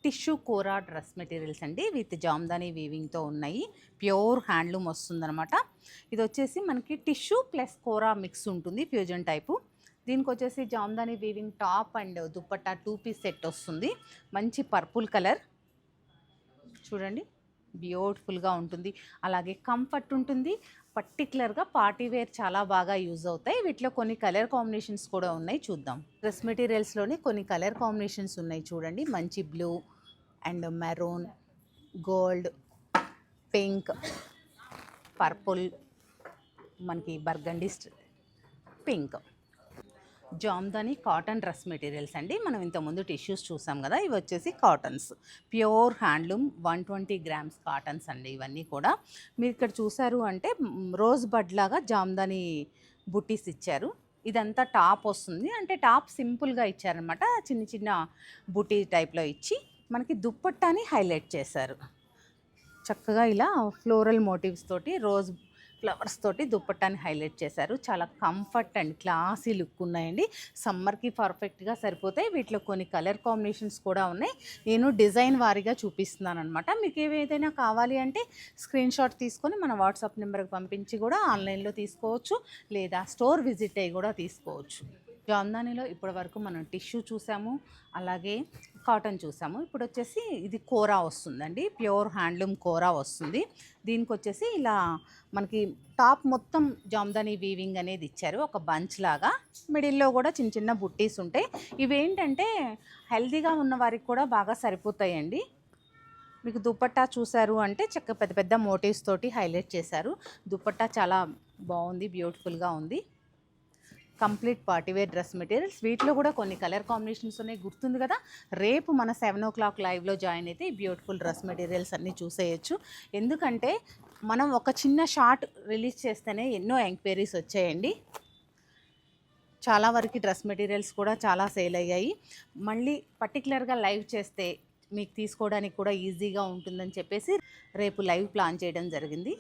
Tissue kora dress materials అండి with Jamdani వీవింగ్తో ఉన్నాయి. ప్యూర్ హ్యాండ్లూమ్ వస్తుందన్నమాట. ఇది వచ్చేసి మనకి టిష్యూ ప్లస్ కోరా మిక్స్ ఉంటుంది, ఫ్యూజన్ టైపు. దీనికి వచ్చేసి Jamdani weaving top and dupatta 2 piece set వస్తుంది. మంచి పర్పుల్ కలర్ చూడండి, బ్యూటిఫుల్గా ఉంటుంది. అలాగే కంఫర్ట్ ఉంటుంది. పర్టికులర్గా పార్టీ వేర్ చాలా బాగా యూజ్ అవుతాయి. వీటిలో కొన్ని కలర్ కాంబినేషన్స్ కూడా ఉన్నాయి, చూద్దాం. డ్రెస్ మెటీరియల్స్లోనే కొన్ని కలర్ కాంబినేషన్స్ ఉన్నాయి చూడండి. మంచి blue and maroon, gold, pink, purple, మనకి burgundy pink. Jamdani cotton dress materials అండి. మనం ఇంతకుముందు టిష్యూస్ చూసాం కదా, ఇవి వచ్చేసి cottons, pure handloom 120 grams cottons అండి. ఇవన్నీ కూడా మీరు ఇక్కడ చూసారు అంటే రోజ్ బడ్ లాగా జామ్దాని బుట్టీస్ ఇచ్చారు. ఇదంతా టాప్ వస్తుంది, అంటే టాప్ సింపుల్గా ఇచ్చారనమాట. చిన్న చిన్న బుటీ టైప్లో ఇచ్చి మనకి దుప్పట్టాని హైలైట్ చేశారు. చక్కగా ఇలా ఫ్లోరల్ మోటివ్స్ తోటి, రోజ్ ఫ్లవర్స్ తోటి దుప్పట్టాని హైలైట్ చేశారు. చాలా కంఫర్ట్ అండ్ క్లాసీ లుక్ ఉన్నాయండి. సమ్మర్కి పర్ఫెక్ట్గా సరిపోతాయి. వీటిలో కొన్ని కలర్ కాంబినేషన్స్ కూడా ఉన్నాయి. నేను డిజైన్ వారీగా చూపిస్తున్నాను అనమాట. మీకు ఏదైనా కావాలి అంటే స్క్రీన్ షాట్ తీసుకొని మన వాట్సాప్ నెంబర్కి పంపించి కూడా ఆన్లైన్లో తీసుకోవచ్చు, లేదా స్టోర్ విజిట్ అయ్యి కూడా తీసుకోవచ్చు. జామ్దానిలో ఇప్పటి వరకు మనం టిష్యూ చూసాము, అలాగే కాటన్ చూసాము. ఇప్పుడు వచ్చేసి ఇది కోరా వస్తుందండి, ప్యూర్ హ్యాండ్లూమ్ కోరా వస్తుంది. దీనికి వచ్చేసి ఇలా మనకి టాప్ మొత్తం జామ్దాని వీవింగ్ అనేది ఇచ్చారు, ఒక బంచ్ లాగా. మిడిల్లో కూడా చిన్న చిన్న బుట్టీస్ ఉంటాయి. ఇవేంటంటే హెల్తీగా ఉన్న వారికి కూడా బాగా సరిపోతాయండి. మీకు దుప్పట్టా చూసారు అంటే చక్కగా పెద్ద పెద్ద మోటివ్స్ తోటి హైలైట్ చేశారు. దుప్పట్టా చాలా బాగుంది, బ్యూటిఫుల్గా ఉంది. Complete party wear dress materials. వీటిలో కూడా కొన్ని కలర్ కాంబినేషన్స్ ఉన్నాయి, గుర్తుంది కదా. రేపు మన 7 o'clock లైవ్లో జాయిన్ అయితే ఈ బ్యూటిఫుల్ డ్రెస్ మెటీరియల్స్ అన్నీ చూసేయచ్చు. ఎందుకంటే మనం ఒక చిన్న షార్ట్ రిలీజ్ చేస్తేనే ఎన్నో ఎంక్వైరీస్ వచ్చాయండి. చాలా వరకు డ్రెస్ మెటీరియల్స్ కూడా చాలా సేల్ అయ్యాయి. మళ్ళీ పర్టికులర్గా లైవ్ చేస్తే మీకు తీసుకోవడానికి కూడా ఈజీగా ఉంటుందని చెప్పేసి రేపు లైవ్ ప్లాన్ చేయడం జరిగింది.